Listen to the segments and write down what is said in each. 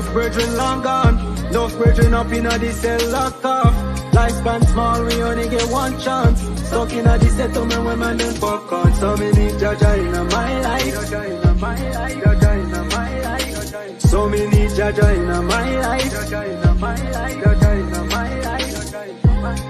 Enough brethren long gone. Enough brethren up in the cell locked off. Lifespan small, we only get one chance. Stuck in the settlement when man them popcorn. So many Jaja in my life. Jaja in my life. Jaja in my life. So many Jaja in my life. Jaja in my life. Jaja in my life. Jaja in my life.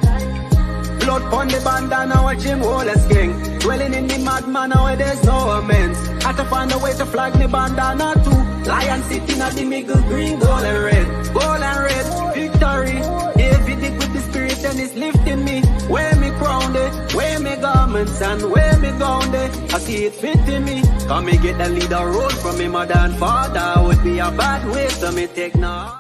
Blood on the bandana, watch him hold a gang. Dwelling in the madman where there's no amends. Had to find a way to flag the bandana too. Lion sitting at the middle, green, gold and red. Gold and red, victory. David with the spirit and it's lifting me. Where me grounded, where me garments and where me grounded. I see it fitting me. Come me get the leader road from me mother and father. Would be a bad way, so me take no.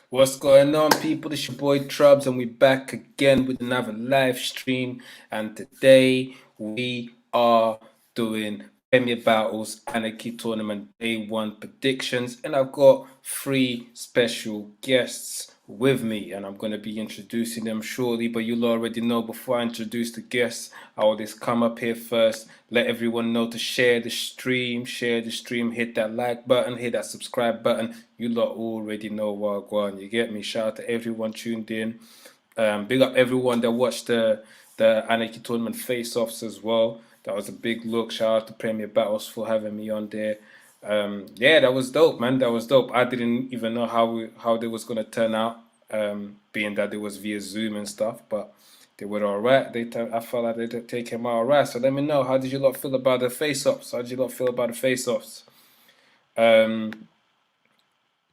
What's going on, people? It's your boy Trubs, and we're back again with another live stream. And today we are doing Premier Battles Anarchy Tournament Day 1 predictions. And I've got 3 special guests with me, and I'm going to be introducing them shortly. But you'll already know, before I introduce the guests, I will just come up here first, let everyone know to share the stream, hit that like button, hit that subscribe button. You lot already know what I'm going. You get me? Shout out to everyone tuned in. Big up everyone that watched the Anarchy Tournament face-offs as well. That was a big look. Shout out to Premier Battles for having me on there. Yeah, that was dope, man. That was dope. I didn't even know how they was gonna turn out, being that it was via Zoom and stuff, but they were all right. I felt like they came out all right. So let me know, how did you lot feel about the face-offs? How did you lot feel about the face-offs?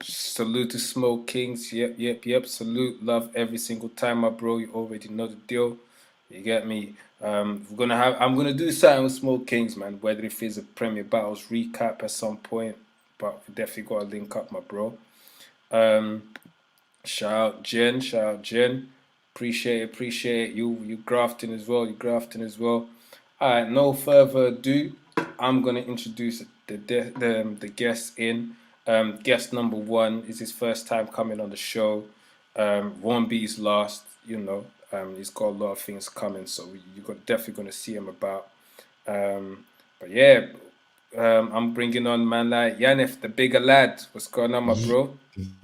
Salute to Smoke Kings. Yep. Salute, love every single time, my bro. You already know the deal. You get me? I'm gonna do something with Smoke Kings, man. Whether if it's a Premier Battles recap at some point, but we definitely gotta link up, my bro. Shout out Jen. Appreciate it. You grafting as well. All right, no further ado, I'm gonna introduce the guests in. Guest number 1 is his first time coming on the show. Won't be his last, you know. He's got a lot of things coming, so you're definitely going to see him about. But yeah, I'm bringing on man like Yaneth, the bigger lad. What's going on, my bro?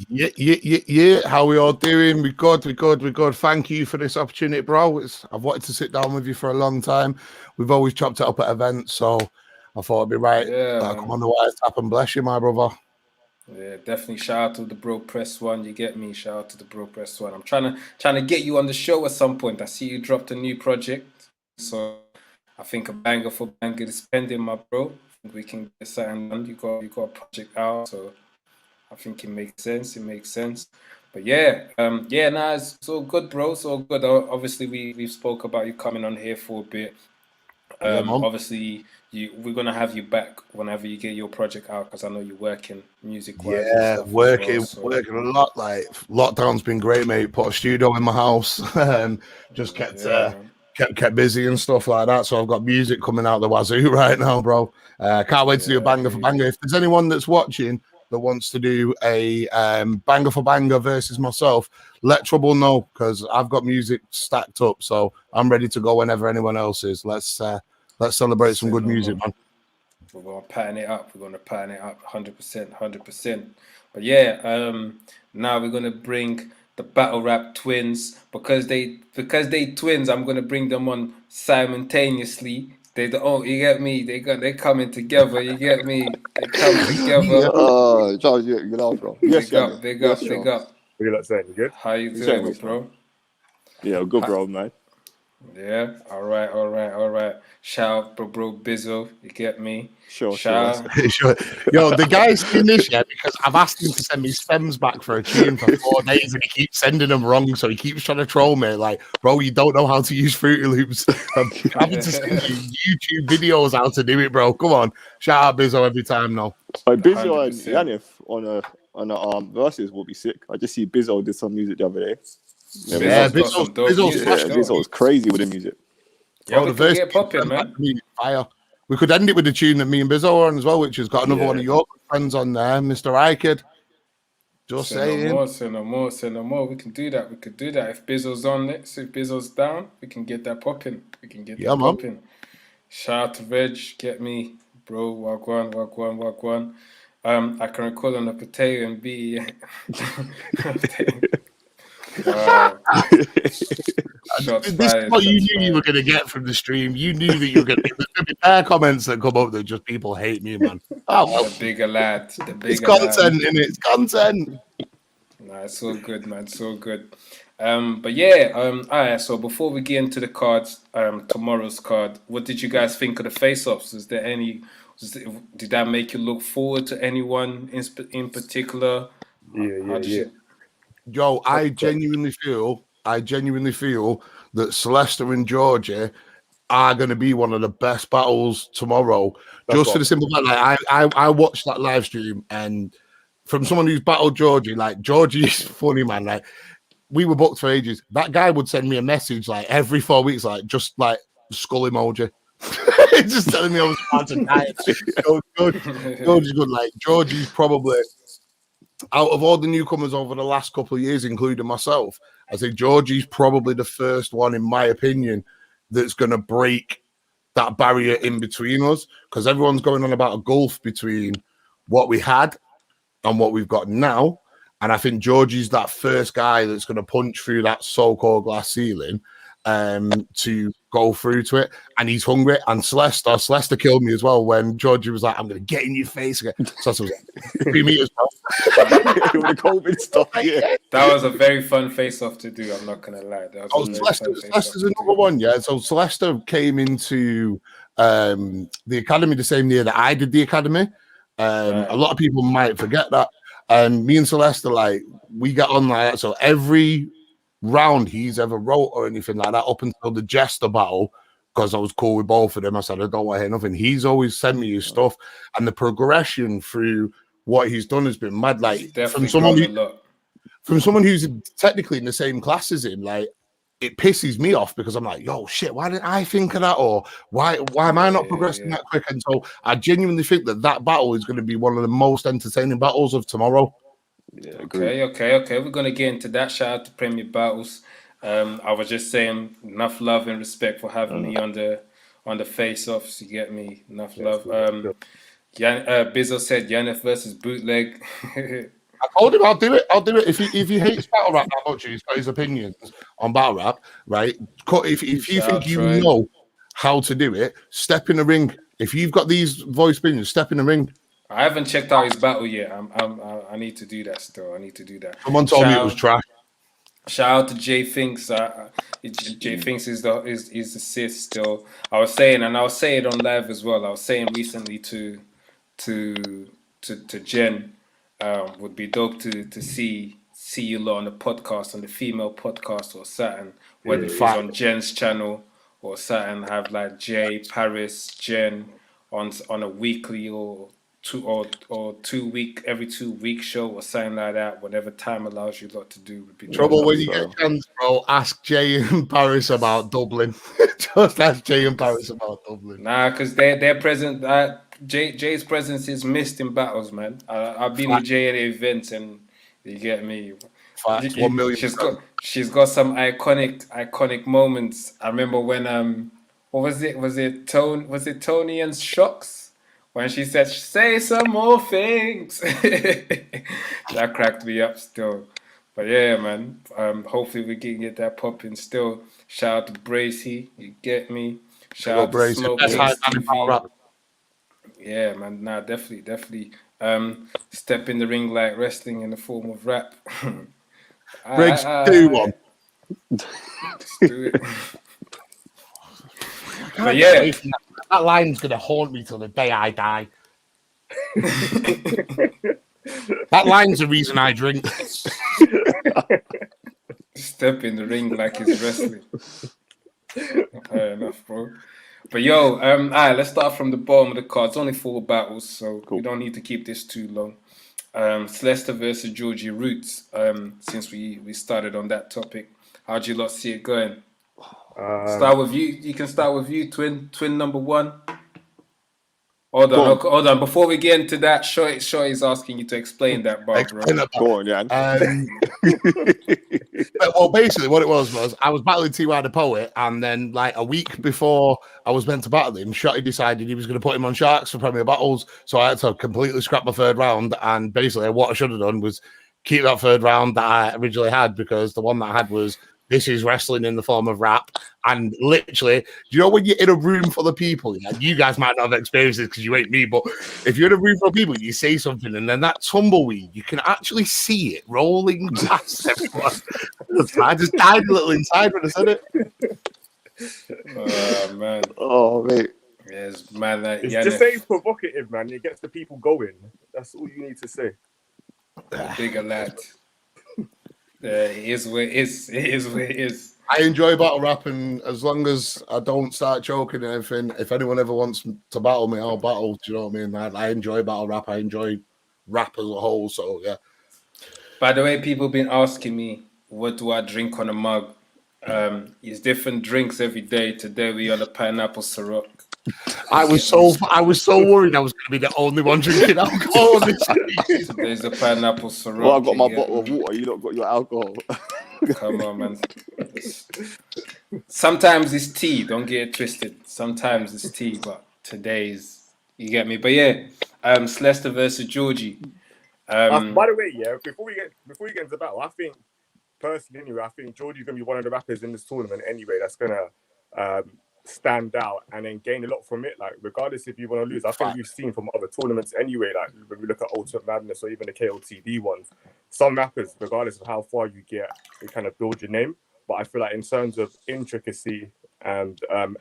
Yeah. How we all doing? We good. Thank you for this opportunity, bro. I've wanted to sit down with you for a long time. We've always chopped it up at events, so I thought it'd be right that I come on the Wise Tap and bless you, my brother. Yeah, definitely. Shout out to the Bro Press One. You get me? Shout out to the Bro Press One. I'm trying to get you on the show at some point. I see you dropped a new project, so I think a banger for banger is pending, my bro. I think we can get something done. You got a project out, so I think it makes sense. But yeah, it's all good, bro. It's all good. Obviously, we spoke about you coming on here for a bit. Obviously, we're gonna have you back whenever you get your project out, because I know you're working music-wise. Yeah, working a lot. Like, lockdown's been great, mate. Put a studio in my house, just kept busy and stuff like that. So I've got music coming out the wazoo right now, bro. Can't wait to do a banger for banger. If there's anyone that's watching that wants to do a banger for banger versus myself, let Trouble know, because I've got music stacked up, so I'm ready to go whenever anyone else is. Let's celebrate some good music, man. We're gonna pattern it up. 100%. But yeah, now we're gonna bring the battle rap twins, because they twins. I'm gonna bring them on simultaneously. You get me? They're coming together. You get me? They come together. Charles, you good out, bro. Yes, big up. What are you saying? You good? How you doing, bro? Yeah, good, bro, man. Yeah, all right. Shout out, bro, Bizzo. You get me? Sure. Yo, the guy's in this yet because I've asked him to send me stems back for a tune for 4 days, and he keeps sending them wrong. So he keeps trying to troll me. Like, bro, you don't know how to use Fruity Loops. I'm having to send you YouTube videos how to do it, bro. Come on, shout out Bizzo every time now. Bizzo and Yaneth on a verses will be sick. I just see Bizzo did some music the other day. Yeah, Bizzo's crazy with the music. Yeah, we can get popping, man. Fire. We could end it with the tune that me and Bizzo are on as well, which has got another one of your friends on there, Mr. Iked. Just saying. Say no more. We can do that. If Bizzo's on it, so if Bizzo's down, we can get that popping. Popping. Shout out to Reg, get me. bro. Walk one. I can recall on a potato and be. Wow. Shots This is fired. what you Shots knew you were fired. going to get from the stream. You knew that you were going to get their comments that come up that just people hate me, man. Oh, well, The bigger lad. The it's bigger lad. content, innit? It's content. Nah, it's so good, man. So good. But yeah, all right. So before we get into the cards, tomorrow's card, what did you guys think of the face-offs? Is there any? Did that make you look forward to anyone in particular? Yeah. Yo, I genuinely feel that Celeste and Georgie are going to be one of the best battles tomorrow. Just for the simple fact, like I watched that live stream, and from someone who's battled Georgie, like Georgie is funny, man. Like we were booked for ages. That guy would send me a message like every 4 weeks, like just like skull emoji. Just telling me I was about to die. Georgie's good. Like Georgie's probably out of all the newcomers over the last couple of years, including myself, I say Georgie's probably the first one, in my opinion, that's going to break that barrier in between us, because everyone's going on about a gulf between what we had and what we've got now. And I think Georgie's that first guy that's going to punch through that so-called glass ceiling to go through to it. And he's hungry. And Celeste killed me as well when Georgie was like, I'm going to get in your face again. So I was like, 3 meters, bro. With the COVID stuff, yeah. That was a very fun face-off to do. I'm not going to lie. That was Celeste is another one, yeah. So Celeste came into the academy the same year that I did the academy. Right. A lot of people might forget that. And me and Celeste are like, we get on like that. So every round he's ever wrote or anything like that, up until the Jester battle, because I was cool with both of them, I said, I don't want to hear nothing. He's always sent me his stuff. And the progression through what he's done has been mad. Like from someone who's technically in the same class as him, like it pisses me off because I'm like, yo, shit, why didn't I think of that? Or why am I not progressing that quick? And so I genuinely think that battle is going to be one of the most entertaining battles of tomorrow. Yeah, Okay. We're going to get into that. Shout out to Premier Battles. I was just saying, enough love and respect for having me on the face-offs. You get me? Enough love. Bizzo said Yaneth versus Bootleg. I told him I'll do it. If he hates battle rap that much, he's got his opinions on battle rap, right? If you think you know how to do it, step in the ring. If you've got these voice opinions, step in the ring. I haven't checked out his battle yet. I need to do that still. I need to do that. Someone told me it was trash. Shout out to Jay Finks. Jay Finks is the sis still. I was saying it on live as well. I was saying recently to Jen, would be dope to see you lot on the podcast, on the female podcast or something, whether it's on Jen's channel or something. Have like Jay, Paris, Jen on a weekly or every 2 week show or something like that. Whatever time allows you lot to do would be trouble when you get a chance, bro. Ask Jay and Paris about Dublin. Just ask Jay and Paris about Dublin. Nah, because they're present. Jay's presence is missed in battles, man. I've been with Jay at events, and you get me. Facts, 1 million. She's got some iconic moments. I remember when what was it? Was it Tony and Shocks? When she said, say some more things. That cracked me up still. But yeah, man. Hopefully we can get that popping still. Shout out to Bracy. You get me? Shout out to Smoke TV. Yeah, man. Nah, definitely. Step in the ring like wrestling in the form of rap. Briggs, do one. Just do it. But yeah. That line's going to haunt me till the day I die. That line's the reason I drink. Step in the ring like it's wrestling. Fair enough, bro. But yo, all right, let's start from the bottom of the card. It's only 4 battles, so we don't need to keep this too long. Celeste versus Georgie Roots. Since we started on that topic, how do you lot see it going? Start with you. You can start with you, twin number 1. Hold on. Before we get into that, Shorty's asking you to explain that, bro. Go on, Jan. Well, basically, what it was I was battling T.Y. the Poet, and then like a week before I was meant to battle him, Shotty decided he was going to put him on Sharks for Premier Battles, so I had to completely scrap my third round. And basically, what I should have done was keep that third round that I originally had, because the one that I had was "This is wrestling in the form of rap." And literally, do you know when you're in a room full of people, yeah, you guys might not have experienced this because you ain't me, but if you're in a room full of people, you say something, and then that tumbleweed, you can actually see it rolling past everyone. I just died a little inside when I said it. Oh, man. Oh, mate. Yes, man. Just say it's provocative, man. It gets the people going. That's all you need to say. Bigger lad. It is where it is. It is where it is. I enjoy battle rap, and as long as I don't start choking and everything, if anyone ever wants to battle me, I'll battle. Do you know what I mean? I enjoy battle rap. I enjoy rap as a whole. So yeah. By the way, people have been asking me, what do I drink on a mug? It's different drinks every day. Today we on a pineapple Ciroc. I was so worried I was going to be the only one drinking alcohol. There's a pineapple Ciroc. Well, I got my bottle of water. You not got your alcohol. Come on, man. Sometimes it's tea. Don't get it twisted. Sometimes it's tea, but today's, you get me. But yeah, Celeste versus Georgie. By the way, yeah, before we get into the battle, I think personally, anyway, I think Georgie's gonna be one of the rappers in this tournament anyway. That's gonna stand out and then gain a lot from it. Like, regardless if you want to lose, I think we've seen from other tournaments anyway. Like when we look at Ultimate Madness or even the KOTD ones, some rappers, regardless of how far you get, they kind of build your name. But I feel like in terms of intricacy and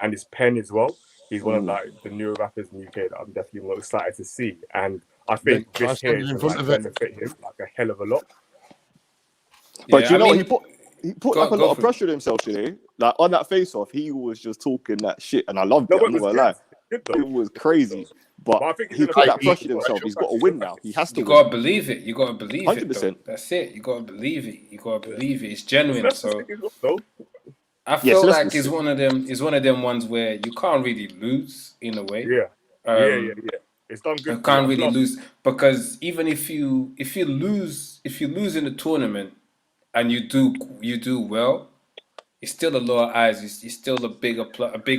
his pen as well, he's one of like the newer rappers in the UK that I'm definitely more excited to see. And I think this here is going to benefit him like a hell of a lot. But yeah, you know, he put like a lot of pressure on himself today. Like on that face-off, he was just talking that shit, and I loved it. I'm not gonna lie, it was crazy. But I think he put that pressure on himself. He's got to win now. He has to. You gotta believe it. You gotta believe 100%. it. That's it. You gotta believe it. You gotta believe it. It's genuine. So I Yeah, feel like it's one of them. It's one of them ones where you can't really lose in a way. Yeah. It's done good. You can't really lose because even if you lose in the tournament and you do well, it's still a lot of eyes. It's still a big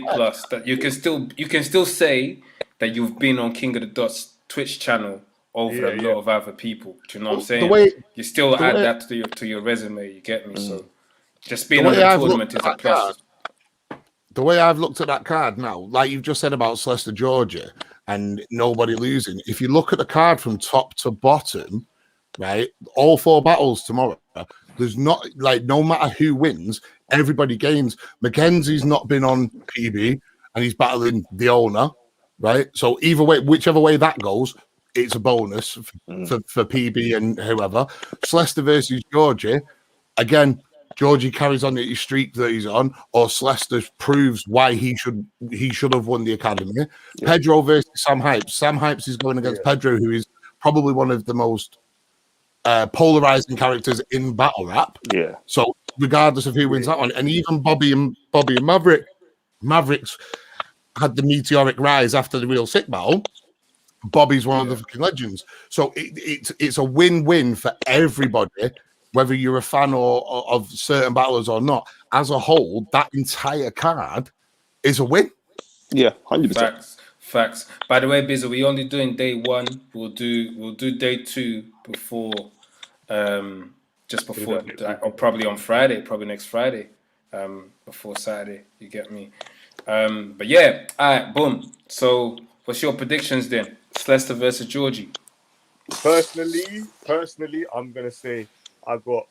plus that you can still say that you've been on King of the Dots Twitch channel over a lot of other people. Do you know what I'm saying? You still add that to your resume. You get me? So just being on the tournament is a plus. The way I've looked at that card now, like you've just said about Celeste Georgia and nobody losing. If you look at the card from top to bottom, right, all 4 battles tomorrow, there's not like no matter who wins, everybody gains. Mackenzie's not been on PB and he's battling the owner, right? So either way, whichever way that goes, it's a bonus for PB and whoever. Celeste versus Georgie, again. Georgie carries on the streak that he's on, or Celeste proves why he should have won the academy. Yeah. Pedro versus Sam Hypes. Sam Hypes is going against Pedro, who is probably one of the most polarizing characters in battle rap. Yeah. So regardless of who wins that one, and even Bobby and Maverick, Mavericks had the meteoric rise after the Real Sick battle. Bobby's one of the fucking legends. So it's a win-win for everybody. Whether you're a fan of certain battlers or not, as a whole, that entire card is a win. Yeah, 100%. Facts. By the way, Bizzo, we're only doing day 1. We'll do day 2 before, just before, or probably on Friday, probably next Friday, before Saturday. You get me? But yeah, all right, boom. So, what's your predictions then? Celeste versus Georgie. Personally, I'm gonna say. I've got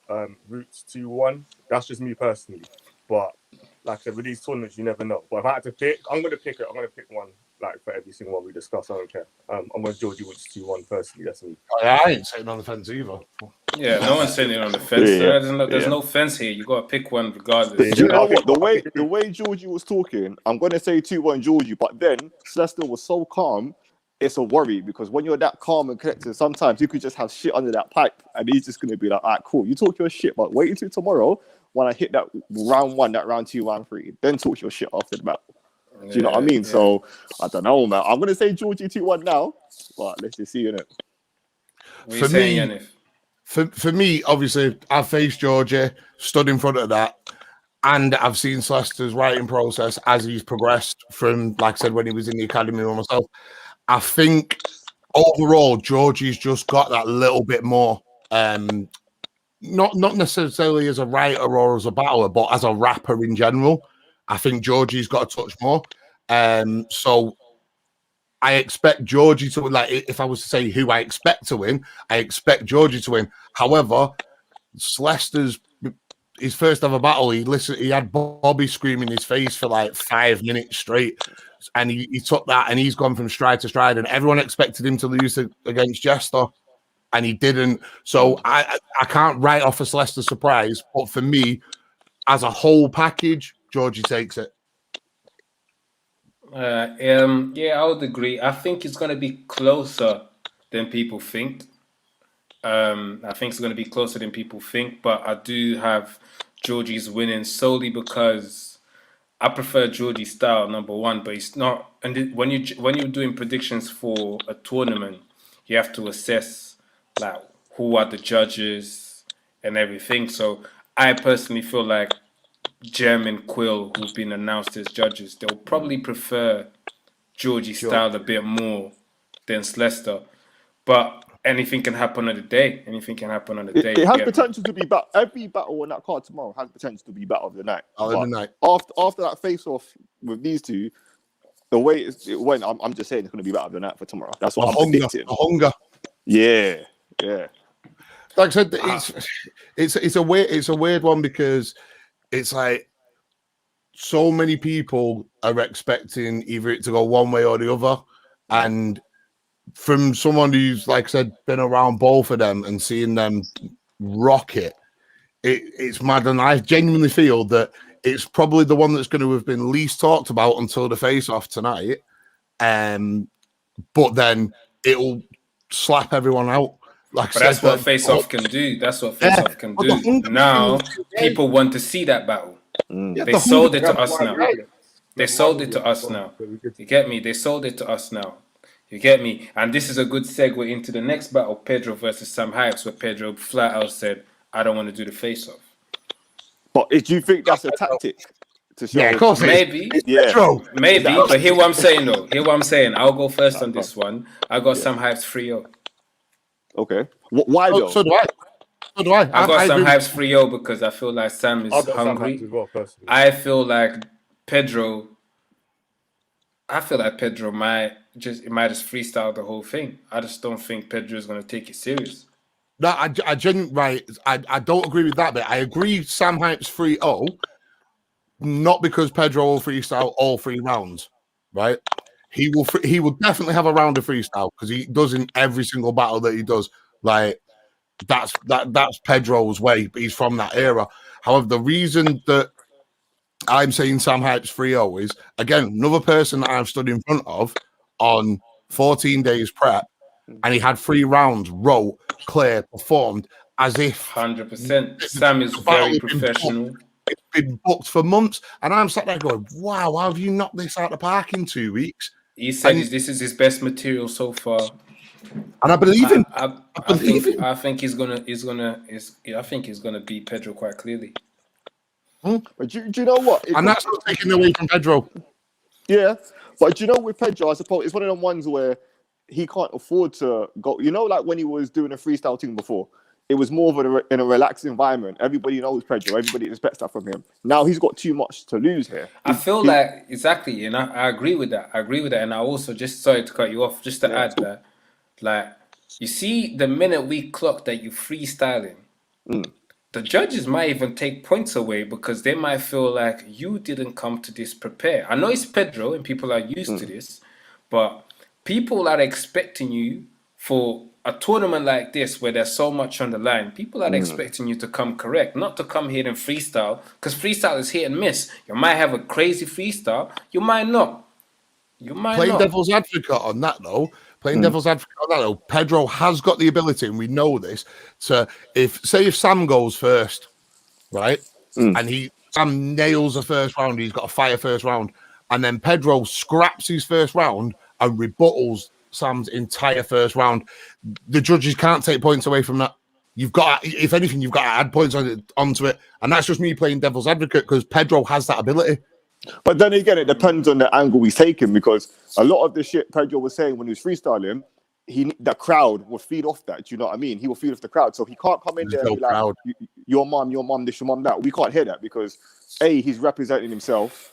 Roots 2-1. That's just me personally. But like I said, with these tournaments, you never know. But if I had to pick, I'm going to pick one like for every single one we discuss. I don't care. I'm going to Georgie Roots 2-1 personally. That's me. I ain't sitting on the fence either. Yeah, no one's sitting on the fence. Yeah. There's no fence here. You got to pick one regardless. You know what? The way Georgie was talking, I'm going to say 2-1 Georgie. But then Celeste was so calm. It's a worry because when you're that calm and collected, sometimes you could just have shit under that pipe and he's just going to be like, all right, cool. You talk your shit, but wait until tomorrow when I hit that round 1, that round 2, round 3, then talk your shit after the battle. Do you know what I mean? So I don't know, man. I'm gonna say Georgie 2-1 now, but let's just see, innit? What for me, Yaneth? For me, obviously, I've faced Georgie, stood in front of that, and I've seen Celeste's writing process as he's progressed from, like I said, when he was in the academy with myself. I think overall, Georgie's just got that little bit more, not necessarily as a writer or as a battler, but as a rapper in general. I think Georgie's got a touch more. So I expect Georgie to, like, if I was to say who I expect to win, I expect Georgie to win. However, Celeste's his first ever battle, he had Bobby screaming his face for like 5 minutes straight, and he took that and he's gone from stride to stride, and everyone expected him to lose against Jester, and he didn't. So I can't write off a Celeste surprise, but for me, as a whole package, Georgie takes it. Yeah, I would agree. I think it's going to be closer than people think. I think it's going to be closer than people think, but I do have Georgie's winning solely because I prefer Georgie's style, number one. But it's not. And when you're doing predictions for a tournament, you have to assess like who are the judges and everything. So I personally feel like Jem and Quill, who've been announced as judges, they'll probably prefer Georgie's style a bit more than Celeste. But anything can happen on the day. Anything can happen on the day. It has potential to be every battle on that card tomorrow has potential to be battle of the night. After that face-off with these two, the way it went, I'm just saying it's going to be battle of the night for tomorrow. That's what I'm predicting. Hunger. Yeah. Like I said, it's a weird one because it's like so many people are expecting either it to go one way or the other, and from someone who's, like I said, been around both of them and seeing them rock it's mad. And I genuinely feel that it's probably the one that's going to have been least talked about until the face-off tonight. But then it'll slap everyone out. But that's what face-off can do. That's what face-off can do. Now, people want to see that battle. They sold it to us now. They sold it to us now. You get me? They sold it to us now. You get me? And this is a good segue into the next battle, Pedro versus Sam Hypes, where Pedro flat out said, I don't want to do the face-off. But do you think that's a tactic? To show of course. Maybe. Maybe. But hear what I'm saying, though. Hear what I'm saying. I'll go first on this one. I got Sam Hypes 3-0. Okay. Why, though? So do I. I got Sam Hypes 3-0 because I feel like Sam is hungry. I feel like Pedro might just freestyle the whole thing. I just don't think Pedro is going to take it serious. No, I don't agree with that bit. I agree Sam Hype's 3-0, not because Pedro will freestyle all 3 rounds, right? He will definitely have a round of freestyle because he does in every single battle that he does. Like that's Pedro's way, but he's from that era. However, the reason that I'm saying Sam Hype's 3-0 is, again, another person that I've stood in front of on 14 days prep, and he had 3 rounds, wrote, clear, performed as if 100%. Sam is very professional. It's been booked for months, and I'm sat there going, "Wow, how have you knocked this out of the park in 2 weeks?" He said this is his best material so far, and I believe him. I think he's gonna beat Pedro quite clearly. But do you know what? And that's not taking away from Pedro. Yeah, but do you know with Pedro, I suppose it's one of them ones where he can't afford to go. You know, like when he was doing a freestyle thing before, it was more of in a relaxed environment. Everybody knows Pedro. Everybody expects that from him. Now he's got too much to lose here. I feel like exactly, and I agree with that. And I also just sorry to cut you off, just to add that, like, you see, the minute we clock that you freestyling, the judges might even take points away because they might feel like you didn't come to this prepared. I know it's Pedro and people are used to this, but people are expecting you for a tournament like this where there's so much on the line. People are expecting you to come correct, not to come here and freestyle, because freestyle is hit and miss. You might have a crazy freestyle, you might not. Playing devil's advocate on that, though. Pedro has got the ability, and we know this, to if Sam goes first, right, and Sam nails the first round, he's got a fire first round. and then Pedro scraps his first round and rebuttals Sam's entire first round. The judges can't take points away from that. You've got, if anything, you've got to add points onto it, and that's just me playing devil's advocate because Pedro has that ability. But then again, it depends on the angle he's taking, because a lot of the shit Pedro was saying when he was freestyling, the crowd will feed off that. Do you know what I mean? He will feed off the crowd, so he can't come in there and be like, your mum, this, your mum, that. We can't hear that because A, he's representing himself.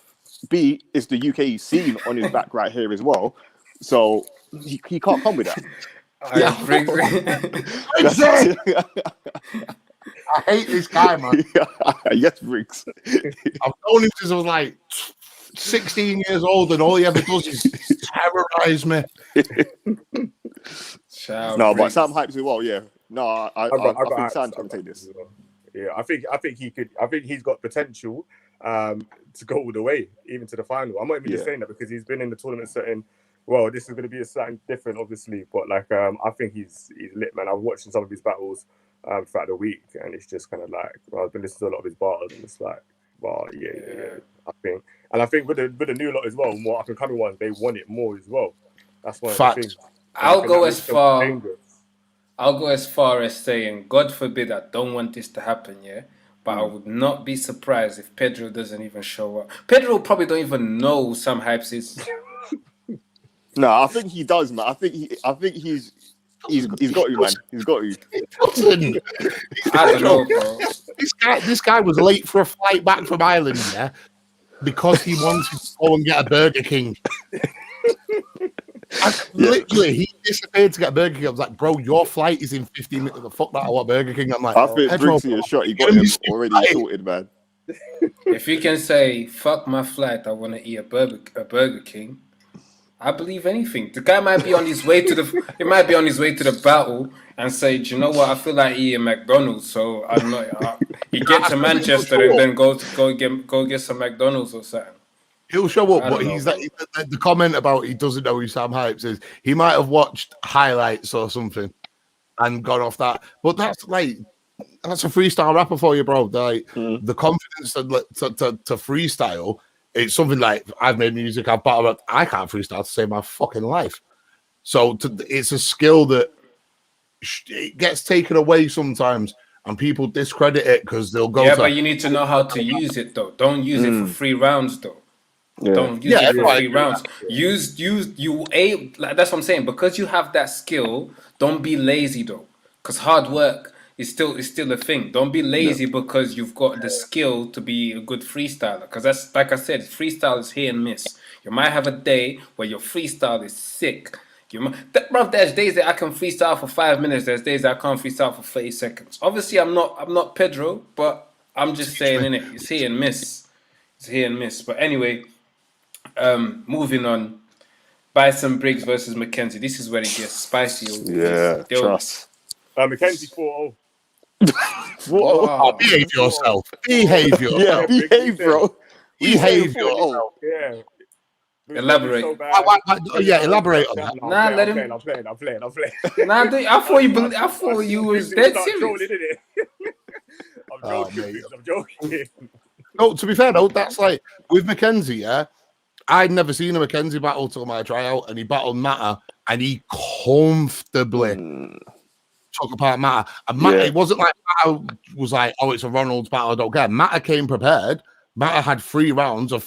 B, it's the UK scene on his back right here as well. So he can't come with that. I hate this guy, man. Yes, Briggs. I've known him since I was like 16 years old, and all he ever does is terrorize me. No, but Sam hypes it well, yeah. No, I think Sam can take this. Yeah, I think he could. I think he's got potential to go all the way, even to the final. I'm not even just saying that because he's been in the tournament setting. Well, this is going to be something different, obviously, but like I think he's lit, man. I've watched some of his battles throughout the week, and it's just kind of like I've been listening to a lot of his bars, and it's like, well, yeah. I think with the new lot as well, more up and coming ones, they want it more as well. That's one of the things. I'll go as far as saying, God forbid, I don't want this to happen, yeah. But I would not be surprised if Pedro doesn't even show up. Pedro probably don't even know Sam Hypes is. No, I think he does, man. I think he's got you, man. He's got you. I don't know, bro. This guy was late for a flight back from Ireland, yeah, because he wanted to go and get a Burger King. Literally, he disappeared to get a Burger King. I was like, bro, your flight is in 15 minutes. The fuck that, I want Burger King. I'm like, I think Briggsy a shot. He got him already sorted, man. If you can say, fuck my flight, I want to eat a Burger King, I believe anything. The guy might be on his way to the battle and say, do you know what? I feel like eating McDonald's, so I'm not. He get to Manchester and then go get some McDonald's or something. He'll show up, but he's the comment about he doesn't know who Sam Hypes is. He might have watched highlights or something and gone off that. But that's a freestyle rapper for you, bro. Like the confidence to freestyle. It's something like I've made music, I've battled. I can't freestyle to save my fucking life. So it's a skill that it gets taken away sometimes, and people discredit it because they'll go. Yeah, but you need to know how to use it, though. Don't use it for 3 rounds, though. Yeah. Don't use it for 3 rounds. Like that's what I'm saying. Because you have that skill, don't be lazy, though. Because hard work is still a thing. Don't be lazy because you've got the skill to be a good freestyler. Because that's, like I said, freestyle is hit and miss. You might have a day where your freestyle is sick. There's days that I can freestyle for 5 minutes. There's days that I can't freestyle for 30 seconds. Obviously, I'm not Pedro, but I'm just saying, innit? It's hit and miss. It's hit and miss. But anyway, moving on. Bison Briggs versus Mackenzie. This is where it gets spicy. Yeah, trust. Mackenzie 4-0. Behave yourself. Behave yourself. Yeah, behave, bro. Behave yourself. Yeah. Elaborate. Elaborate on that. Nah, let him. I'm playing. Nah, I thought you was dead serious. I'm joking. No, to be fair though, that's like with Mackenzie, yeah. I'd never seen a Mackenzie battle till my tryout, and he battled Matter, and he comfortably took apart Matter. And Matter, it wasn't like Matter was like, oh, it's a Ronald's battle, I don't care. Matter came prepared. Matter had 3 rounds of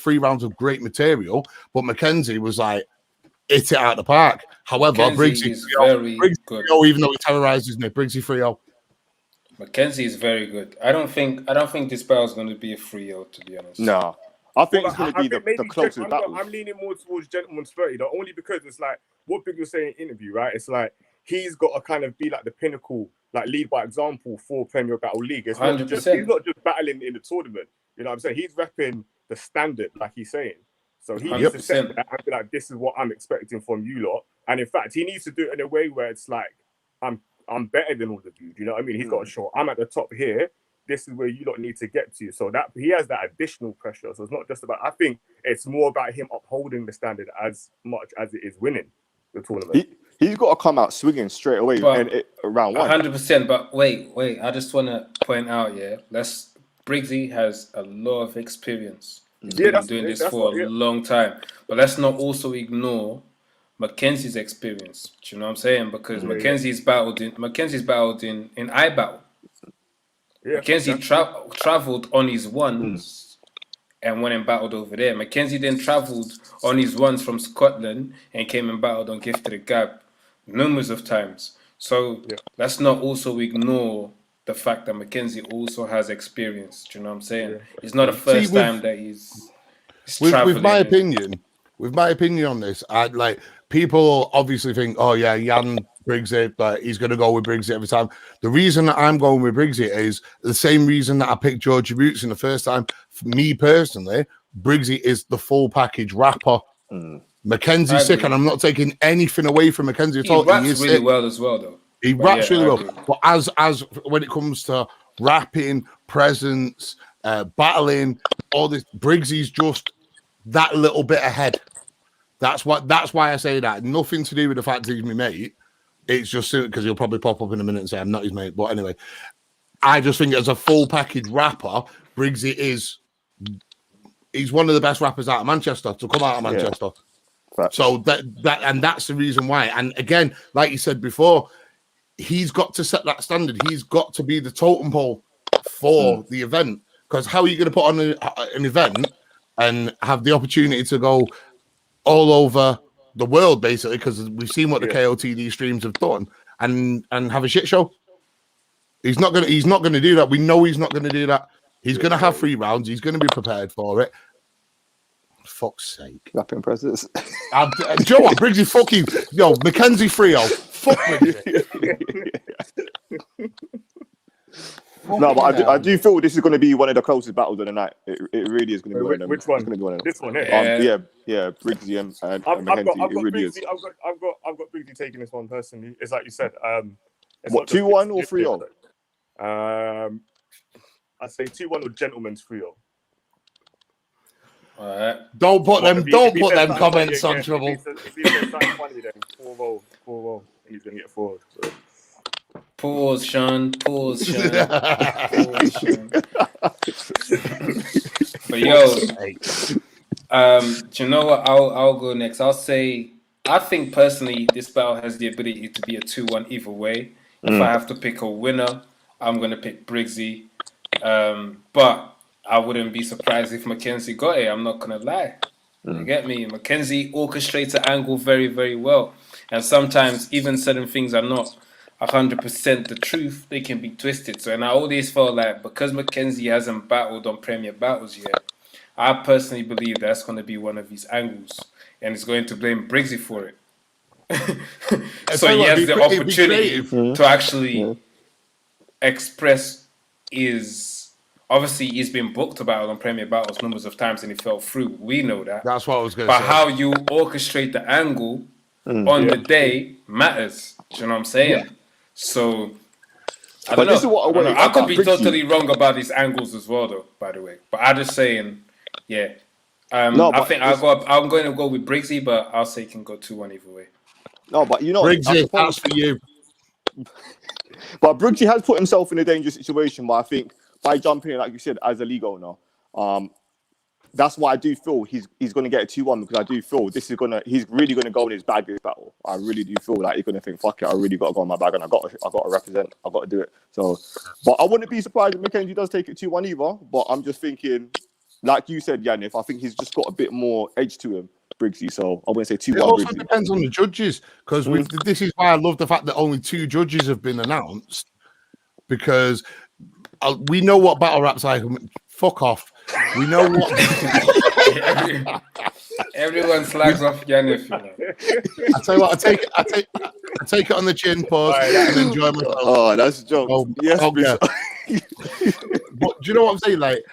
great material, but Mackenzie was like, hit it out of the park. However, Briggsy is very good. Even though he terrorizes me, Briggsy 3-0. Mackenzie is very good. I don't think this battle is going to be a 3-0, to be honest. No. I think it's going to be the closest battle. I'm leaning more towards Gentleman's 30, though, only because it's like what Big was saying in the interview, right? It's like he's got to kind of be like the pinnacle, like lead by example for Premier Battle League. It's not just, he's not just battling in the tournament. You know what I'm saying? He's repping the standard, like he's saying. So he needs to set that and be like, this is what I'm expecting from you lot. And in fact, he needs to do it in a way where it's like, I'm better than all of you. Do you know what I mean? He's got to show I'm at the top here. This is where you lot need to get to. So that he has that additional pressure. So it's not just about, I think it's more about him upholding the standard as much as it is winning the tournament. He's got to come out swinging straight away around 1. 100%. But wait. I just want to point out, Briggsy has a lot of experience. He's been doing this for a long time. But let's not also ignore Mackenzie's experience. Do you know what I'm saying? Because Mackenzie's battled in iBattle. Yeah, Mackenzie traveled on his ones and went and battled over there. Mackenzie then traveled on his ones from Scotland and came and battled on Gift of the Gab numerous of times. So let's not also ignore the fact that Mackenzie also has experience. Do you know what I'm saying? Yeah. It's not the first time that he's traveling. With my opinion on this, I'd like people obviously think, oh yeah, Jan Briggsy, but he's going to go with Briggsy every time. The reason that I'm going with Briggsy is the same reason that I picked Georgie Roots in the first time. For me personally, Briggsy is the full package rapper. Mackenzie's sick, and I'm not taking anything away from Mackenzie at all. He raps really well as well, though. He raps really well. But as when it comes to rapping, presence, battling, all this, Briggsy's just that little bit ahead. That's why I say that. Nothing to do with the fact that he's my mate. It's just because he'll probably pop up in a minute and say I'm not his mate. But anyway, I just think as a full package rapper, Briggsy he's one of the best rappers out of Manchester to come out of Manchester. Yeah. So that's the reason why. And again, like you said before, he's got to set that standard. He's got to be the totem pole for the event. Because how are you going to put on an event and have the opportunity to go all over the world, basically, because we've seen what the KOTD streams have done, and have a shit show? He's not gonna do that. We know he's not gonna do that. He's gonna have 3 rounds. He's gonna be prepared for it. For fuck's sake. Rapping presses. Do you know what? Briggsy, fuck you. Yo, Mackenzie Frio. Fuck Briggsy. No, but I do feel this is going to be one of the closest battles of the night. It really is going to be one of them. Which one? It's going to be one of them. This one here. Yeah, Briggsy and Mackenzie. It really is. I've got Briggsy taking this one personally. It's like you said. What, 2-1 or 3-0? I'd say 2-1 or gentleman's 3-0. All right. Don't put them comments on trouble. If he says something funny, then 4-0. He's going to get forward. So. Pause, Sean. But yo, do you know what? I'll go next. I'll say I think personally this battle has the ability to be a 2-1 either way. If I have to pick a winner, I'm gonna pick Briggsy. But I wouldn't be surprised if Mackenzie got it. I'm not gonna lie. You get me? Mackenzie orchestrates an angle very, very well. And sometimes even certain things are not 100% the truth, they can be twisted. So, and I always felt like because Mackenzie hasn't battled on Premier Battles yet, I personally believe that's going to be one of his angles, and he's going to blame Briggsy for it. So he has the opportunity to actually express his. Obviously, he's been booked to battle on Premier Battles numbers of times, and he fell through. We know that. That's what I was going to say. But how you orchestrate the angle on the day matters. Do you know what I'm saying? Yeah. So, I don't know. I could be totally wrong about these angles as well, though, by the way. But I'm just saying, I'm going to go with Briggsy, but I'll say he can go 2-1 either way. No, but you know, Briggsy, that's for you. But Briggsy has put himself in a dangerous situation, but I think by jumping in, like you said, as a league owner, that's why I do feel he's going to get a 2-1, because I do feel he's really going to go in his bag this battle. I really do feel like he's going to think, fuck it, I really got to go in my bag and I got to represent, I got to do it. So, but I wouldn't be surprised if Mackenzie does take it 2-1 either. But I'm just thinking, like you said, Yaneth, I think he's just got a bit more edge to him, Briggsy. So I wouldn't say 2-1. It also Briggsy. Depends on the judges, because this is why I love the fact that only 2 judges have been announced, because we know what battle rap's like. Fuck off. We know what. Everyone slags off Yaneth. I tell you what, I take it on the chin, pause, and enjoy myself. Oh, that's a joke. Yes, but do you know what I'm saying? Like,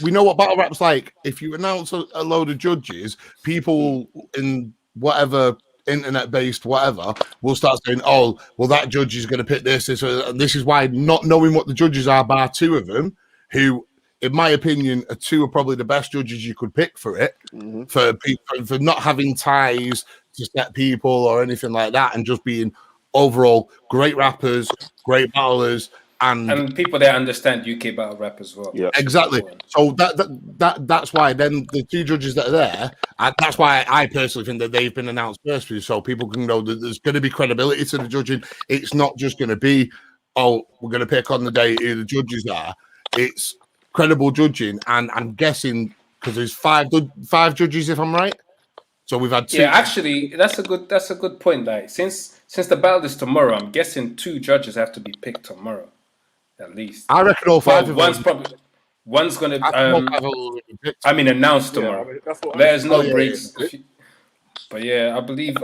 we know what battle rap's like. If you announce a load of judges, people in whatever internet-based whatever will start saying, "Oh, well, that judge is going to pick this," and this is why, not knowing what the judges are, bar 2 of them, who, in my opinion, are 2 are probably the best judges you could pick for it, for not having ties to set people or anything like that, and just being overall great rappers, great battlers, And people that understand UK battle rap as well. Yeah, exactly. So that's why then the two judges that are there, and that's why I personally think that they've been announced first, so people can know that there's going to be credibility to the judging. It's not just going to be, oh, we're going to pick on the day who the judges are. It's credible judging, and I'm guessing because there's five judges, if I'm right. So we've had two. Yeah, actually, that's a good point. Like since the battle is tomorrow, I'm guessing 2 judges have to be picked tomorrow. At least I reckon all 5 of one's them. probably one's gonna announced tomorrow. Yeah, There's no yeah, breaks. But yeah, I believe.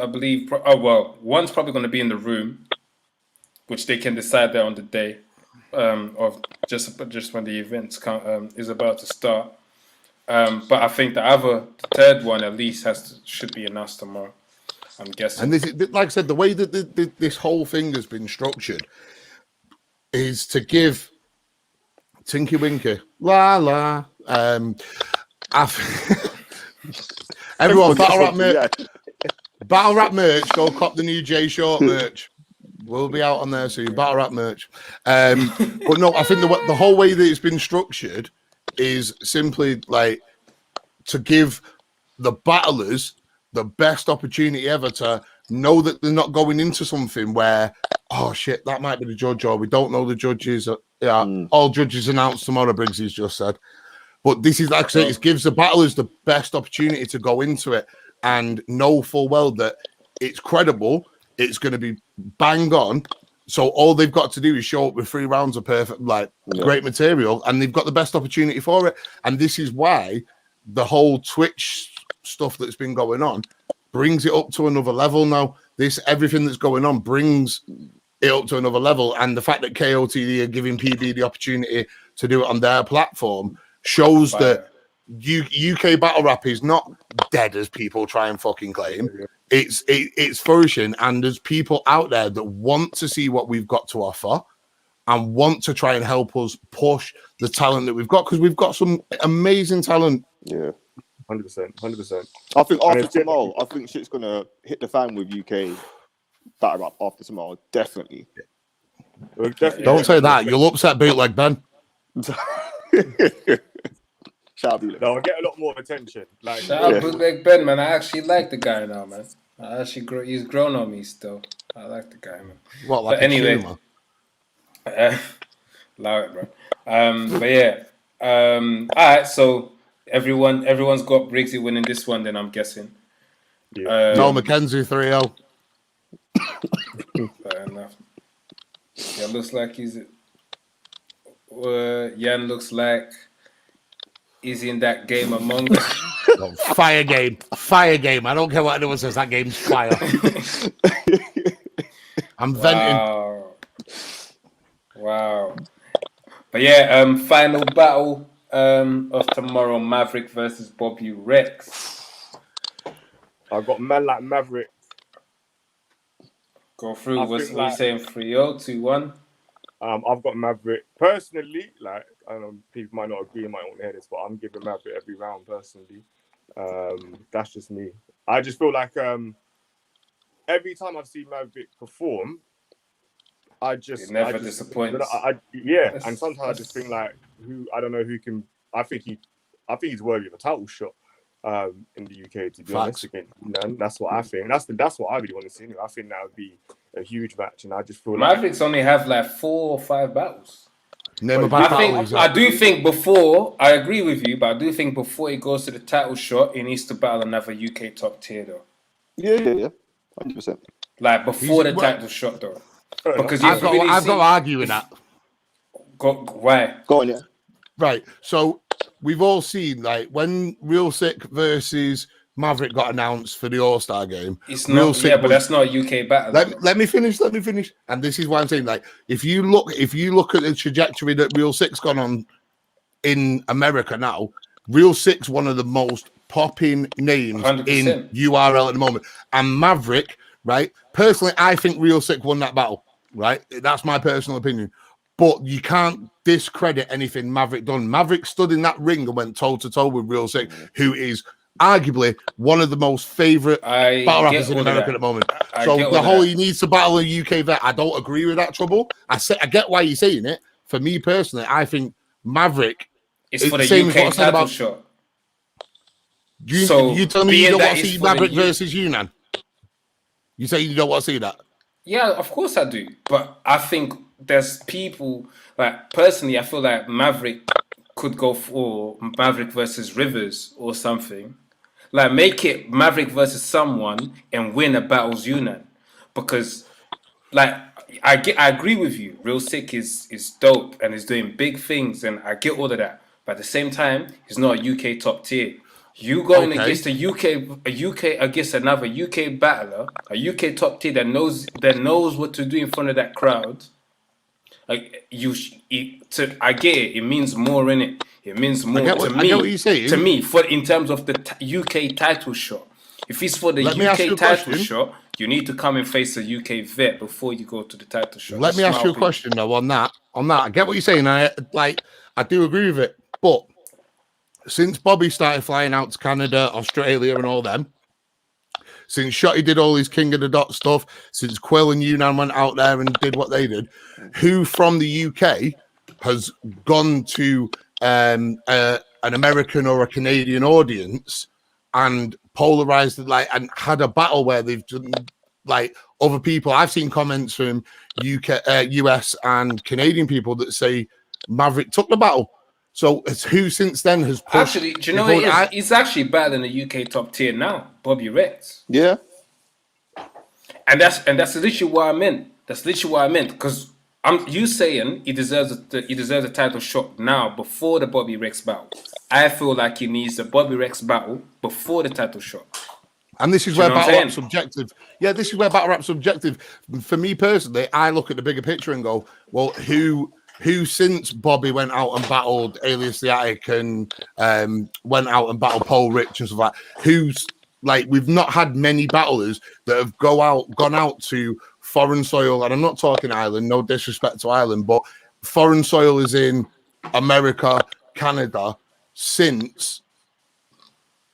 Oh well, one's probably gonna be in the room, which they can decide there on the day, of just when the event is about to start. But I think the third one at least should be announced tomorrow. I'm guessing. And this is, like I said, the way that this whole thing has been structured is to give Tinky Winky la la. Everyone, battle rap merch. Go cop the new J Short merch. We'll be out on there soon. Battle rap merch. But no, I think the whole way that it's been structured is simply like to give the battlers the best opportunity ever to know that they're not going into something where, oh shit, that might be the judge, or we don't know the judges. All judges announced tomorrow, Briggsy's just said. But this is actually, it gives the battlers the best opportunity to go into it and know full well that it's credible, it's going to be bang on. So all they've got to do is show up with 3 rounds of perfect, great material, and they've got the best opportunity for it. And this is why the whole Twitch stuff that's been going on brings it up to another level now. Everything that's going on brings it up to another level. And the fact that KOTD are giving PB the opportunity to do it on their platform shows that UK battle rap is not dead as people try and fucking claim. It's flourishing, and there's people out there that want to see what we've got to offer and want to try and help us push the talent that we've got, because we've got some amazing talent. Yeah, 100%. I think after tomorrow, I think shit's gonna hit the fan with UK battle rap after tomorrow. Definitely. Don't say that. You'll upset Bootleg Ben. Shout out Bootleg. No, I'll get a lot more attention. Like, shout out Bootleg Ben, man. I actually like the guy now, man. He's grown on me still. I like the guy, man. What, like but anyway, allow it, bro. But yeah. All right, so everyone's got Briggsy winning this one, then I'm guessing. Yeah. No, Mackenzie 3-0. Fair enough. Yeah, looks like he's. Yan looks like he's in that game Among Us. Oh, fire game. I don't care what anyone says. That game's fire. I'm venting. Wow. But yeah, final battle of tomorrow: Maverick versus Bobby Rex. I've got man like Maverick. Go through. What are we saying? 3-0, 2-1. I've got Maverick personally. Like, I know people might not agree, might want to hear this, but I'm giving Maverick every round personally. That's just me. I just feel like every time I've seen Maverick perform, it never disappoints. And sometimes I just think like, I don't know who can. I think he's worthy of a title shot in the UK, to be honest. Again, that's what I think. That's what I really want to see. I think that would be a huge match, and I just feel Mavericks only have like 4 or 5 battles. I do think before, I agree with you, but I do think before he goes to the title shot, he needs to battle another UK top tier though. Yeah, 100%. Like before the title shot though. Because I've got to argue with that. Why? Go on, yeah. Right. So we've all seen like when Real Sick versus Maverick got announced for the All-Star game. It's not, but that's not a UK battle. Let me finish. And this is why I'm saying, like, if you look at the trajectory that Real Sick's gone on in America now, Real Sick's one of the most popping names 100%. in URL at the moment. And Maverick, right? Personally, I think Real Sick won that battle, right? That's my personal opinion. But you can't discredit anything Maverick done. Maverick stood in that ring and went toe-to-toe with Real Sick, who is arguably one of the most favourite battle rappers in America at the moment. So the whole he needs to battle a UK vet, I don't agree with that, Trouble. I get why you're saying it, for me personally, I think Maverick It's for the same as what I UK said title about. shot. You tell me you being don't that want to it's see for the Maverick U- versus Yunnan. You say you don't want to see that. Yeah, of course I do. But I think there's people like personally, I feel like Maverick could go for Maverick versus Rivers or something. Like make it Maverick versus someone and win a battles Yunnan. Because like I agree with you. Real Sick is dope and is doing big things and I get all of that. But at the same time, he's not a UK top tier. You going Okay. against a UK against another UK battler, a UK top tier that knows what to do in front of that crowd. Like I get it. It means more in it. It means more I get what you're saying. To me, for in terms of the UK title shot. If it's for the Let me ask you UK a title question. shot, you need to come and face a UK vet before you go to the title shot. Let me ask you a question though on that. I get what you're saying. I do agree with it. But since Bobby started flying out to Canada, Australia, and all them, since Shotty did all his King of the Dot stuff, since Quill and Yunnan went out there and did what they did, who from the UK has gone to an American or a Canadian audience and polarized it, and had a battle where they've done, other people? I've seen comments from US and Canadian people that say Maverick took the battle. So it's who since then has pushed. Actually, do you know what it is? He's actually better than the UK top tier now, Bobby Rex. Yeah. And that's literally what I meant. That's literally what I meant. Because you saying he deserves a title shot now before the Bobby Rex battle. I feel like he needs the Bobby Rex battle before the title shot. And this is where battle rap's subjective. Yeah, this is where battle rap's subjective. For me personally, I look at the bigger picture and go, well, who since Bobby went out and battled Alias the Attic and went out and battled Paul Rich and stuff like that, who's we've not had many battlers that have gone out to foreign soil, and I'm not talking Ireland, no disrespect to Ireland, but foreign soil is in America, Canada, since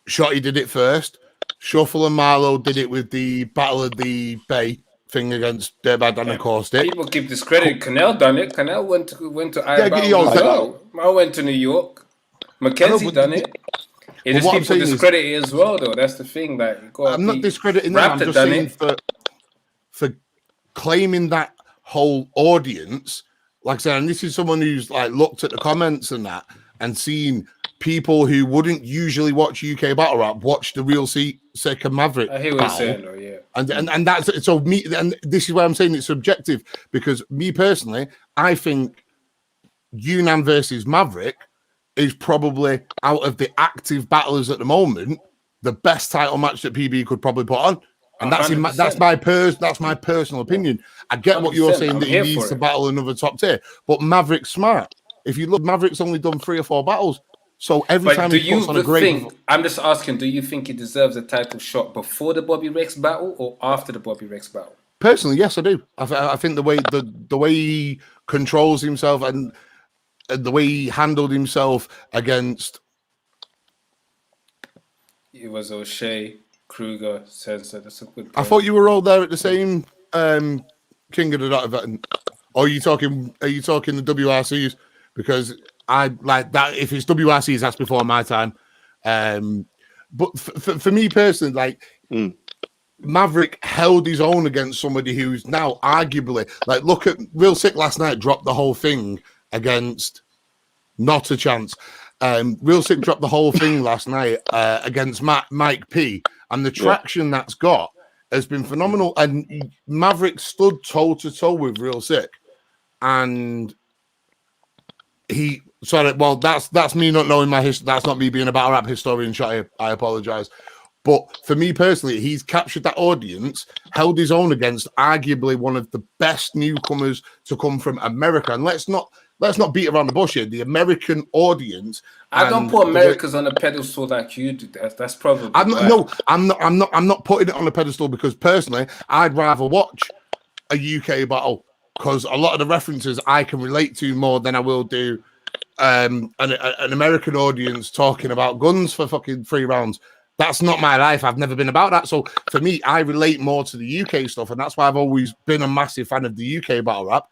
Shotty did it first. Shuffle and Marlowe did it with the Battle of the Bay thing against Dirtbag and Caustic. People keep discrediting. Canal done it. Canal went to Ireland. I went to New York. Mackenzie done it. It just people discredit it as well, though. That's the thing. I'm not discrediting them. I'm just saying for claiming that whole audience, like I said, and this is someone who's looked at the comments and that and seen people who wouldn't usually watch UK battle rap watch the Real Sick and Maverick. I hear what you're saying, though, yeah. And that's so me, and this is why I'm saying it's subjective, because me personally, I think Yunnan versus Maverick is probably, out of the active battlers at the moment, the best title match that PB could probably put on. And that's my personal opinion. I get what you're saying, that he needs to battle another top tier, but Maverick's smart. If you look, Maverick's only done 3 or 4 battles. So every time he puts on a great... I'm just asking, do you think he deserves a title shot before the Bobby Rex battle or after the Bobby Rex battle? Personally, yes, I do. I think the way he controls himself and the way he handled himself against... It was O'Shea, Kruger, Sensor. That's a good point. I thought you were all there at the same King of the Dot event. Or are you talking the WRCs? Because I like that. If it's WRCs, that's before my time. But for me personally, Maverick held his own against somebody who's now arguably look at Real Sick last night, dropped the whole thing against Not a Chance. Real Sick dropped the whole thing last night against Mike P, and the traction that's got has been phenomenal. And Maverick stood toe to toe with Real Sick, and that's me not knowing my history. That's not me being a battle rap historian. I apologize. But for me personally, he's captured that audience, held his own against arguably one of the best newcomers to come from America. And let's not beat around the bush here. The American audience. I don't put Americans on a pedestal like you do. That's probably. I'm not putting it on a pedestal, because personally, I'd rather watch a UK battle, because a lot of the references I can relate to more than I will do an American audience talking about guns for fucking 3 rounds. That's not my life. I've never been about that. So for me, I relate more to the UK stuff, and that's why I've always been a massive fan of the UK battle rap.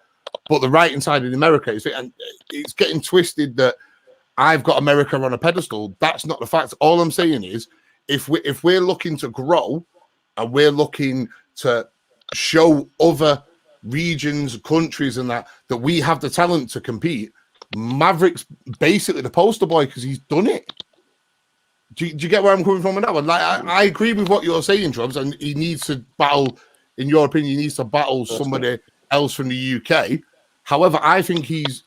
but the right inside in America is, and it's getting twisted that I've got America on a pedestal. That's not the fact. All I'm saying is, if we're looking to grow and we're looking to show other regions, countries, and that we have the talent to compete, Maverick's basically the poster boy because he's done it. Do you get where I'm coming from with that one? Like, I agree with what you're saying, Drums, and he needs to battle. In your opinion, he needs to battle somebody else from the UK. However, I think he's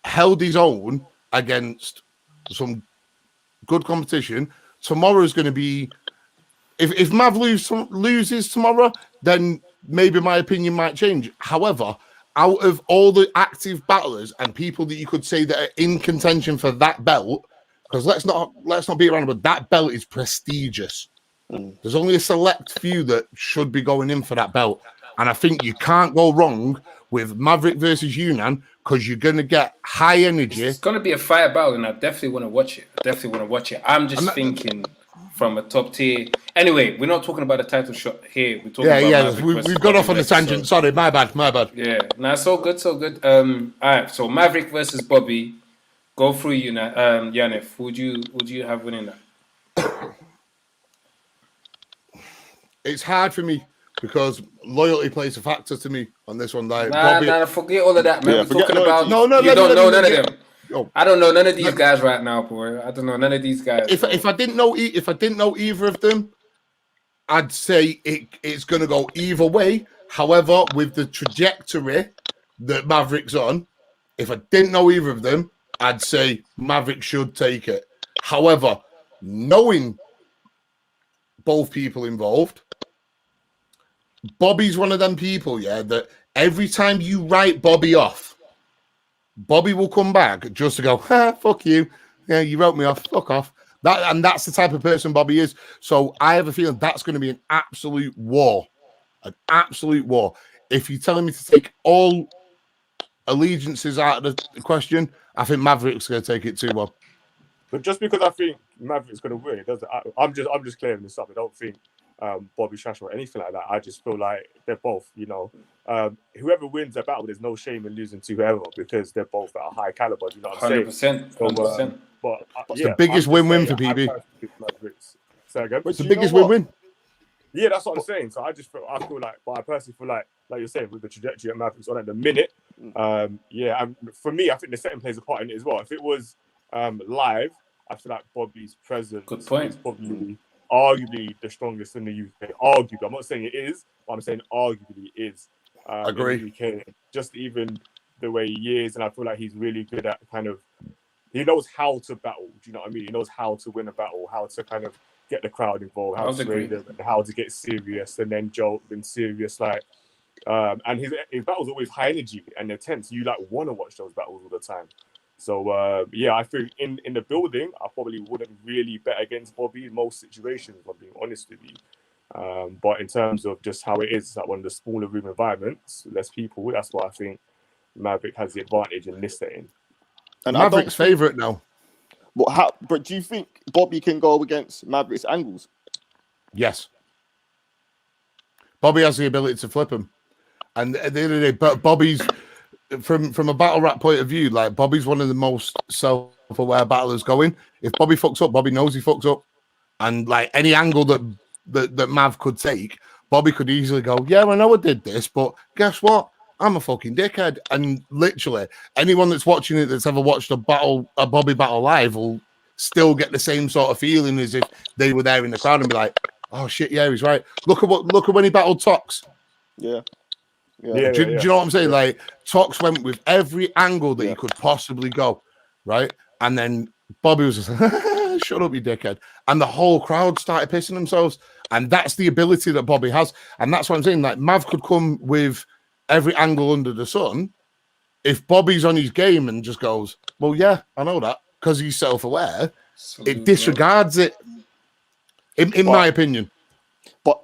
held his own against some good competition. Tomorrow is going to be, if Mav loses tomorrow, then maybe my opinion might change. However, out of all the active battlers and people that you could say that are in contention for that belt, because let's not be around, but that belt is prestigious. There's only a select few that should be going in for that belt. And I think you can't go wrong with Maverick versus Yunnan because you're going to get high energy. It's going to be a fire battle, and I definitely want to watch it. I'm just thinking from a top tier. Anyway, we're not talking about a title shot here. We're talking about Maverick we've got off on the tangent. Sorry, my bad. Yeah, no, so good. All right, so Maverick versus Bobby. Go through Yaneth. Would you have winning that? It's hard for me because loyalty plays a factor to me on this one. Like, Nah, forget all of that, man. Yeah, we're talking about no, you don't know none of them. Oh. I don't know none of these guys right now, boy. I don't know none of these guys. If I didn't know either of them, I'd say it's going to go either way. However, with the trajectory that Maverick's on, if I didn't know either of them, I'd say Maverick should take it. However, knowing both people involved, Bobby's one of them people, that every time you write Bobby off, Bobby will come back just to go, fuck you. Yeah, you wrote me off. Fuck off. That's the type of person Bobby is. So I have a feeling that's going to be an absolute war. An absolute war. If you're telling me to take all allegiances out of the question, I think Maverick's going to take it too well. But just because I think Maverick's going to win, it doesn't. I'm just clearing this up. I don't think Bobby Trash or anything like that. I just feel like they're both, whoever wins their battle, there's no shame in losing to whoever because they're both at a high caliber. You know what I'm saying? 100%. But it's the biggest win-win for PB. It's the biggest win-win. Yeah, that's what I'm saying. So I feel like, but I personally feel like you're saying, with the trajectory that Mavericks on at the minute, and for me, I think the setting plays a part in it as well. If it was live, I feel like Bobby's presence is probably arguably the strongest in the UK. Arguably, I'm not saying it is, but I'm saying arguably it is. Agree. In the UK, just even the way he is, and I feel like he's really good at he knows how to battle. Do you know what I mean? He knows how to win a battle, how to kind of get the crowd involved, how to sway them, and how to get serious and then joke and serious. And his battles are always high energy and intense. You want to watch those battles all the time. So I think in the building, I probably wouldn't really bet against Bobby in most situations, if I'm being honest with you. But in terms of just how it is, one of the smaller room environments, less people, that's why I think Maverick has the advantage in this setting. And Maverick's favourite now. But do you think Bobby can go against Maverick's angles? Yes. Bobby has the ability to flip him. And at the end of the day, but Bobby's, from a battle rap point of view, Bobby's one of the most self-aware battlers going. If Bobby fucks up, Bobby knows he fucks up. And any angle that Mav could take, Bobby could easily go, yeah, I know I did this, but guess what? I'm a fucking dickhead. And literally, anyone that's watching it that's ever watched a Bobby battle live will still get the same sort of feeling as if they were there in the crowd and be like, oh shit, yeah, he's right. Look at when he battled Tox. Yeah. Do you know what I'm saying? Tox went with every angle that he could possibly go, right? And then Bobby was just like, shut up, you dickhead. And the whole crowd started pissing themselves. And that's the ability that Bobby has. And that's what I'm saying. Mav could come with every angle under the sun. If Bobby's on his game and just goes, well, yeah, I know that, because he's self-aware, it disregards it, in my opinion. But,